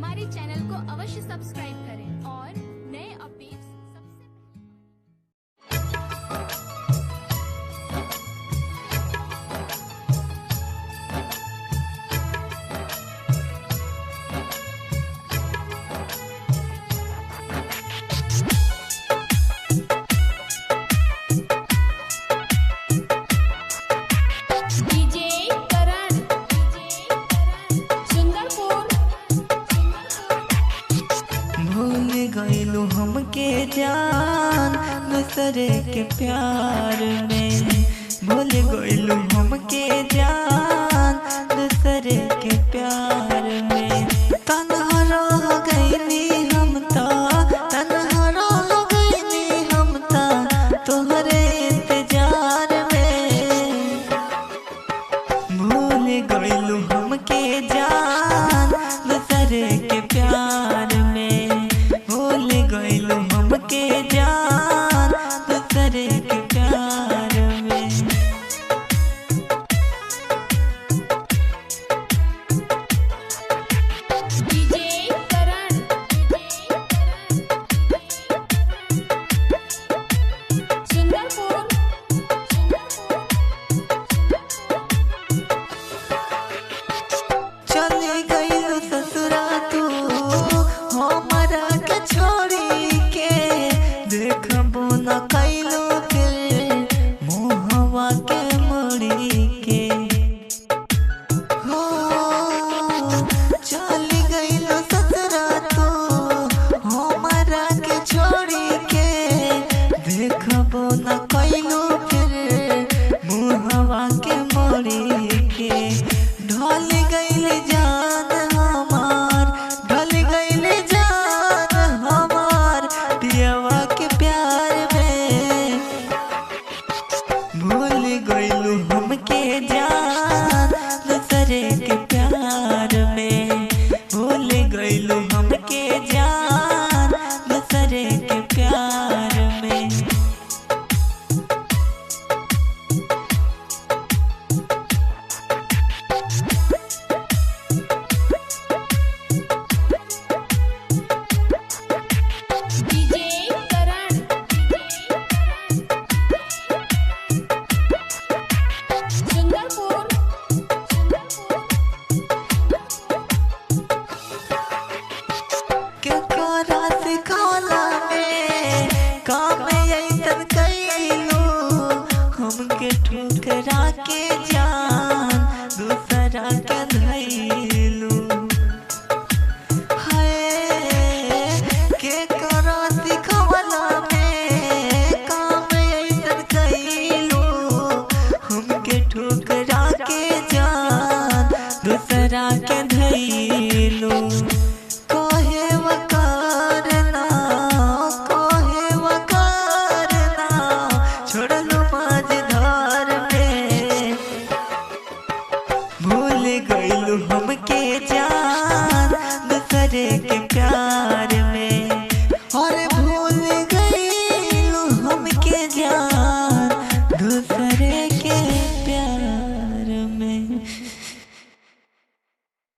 हमारे चैनल को अवश्य सब्सक्राइब करें और नए अपडेट्स सबसे गईलू हमके जान दूसरे के प्यार में, भूल गईलू हमके जान दूसरे के प्यार में। तन्हा रह गईली हम ता, तन्हा रह गईली हम ता तोहरे इंतजार में। भूल गईलू हमके जान दूसरे के प्यार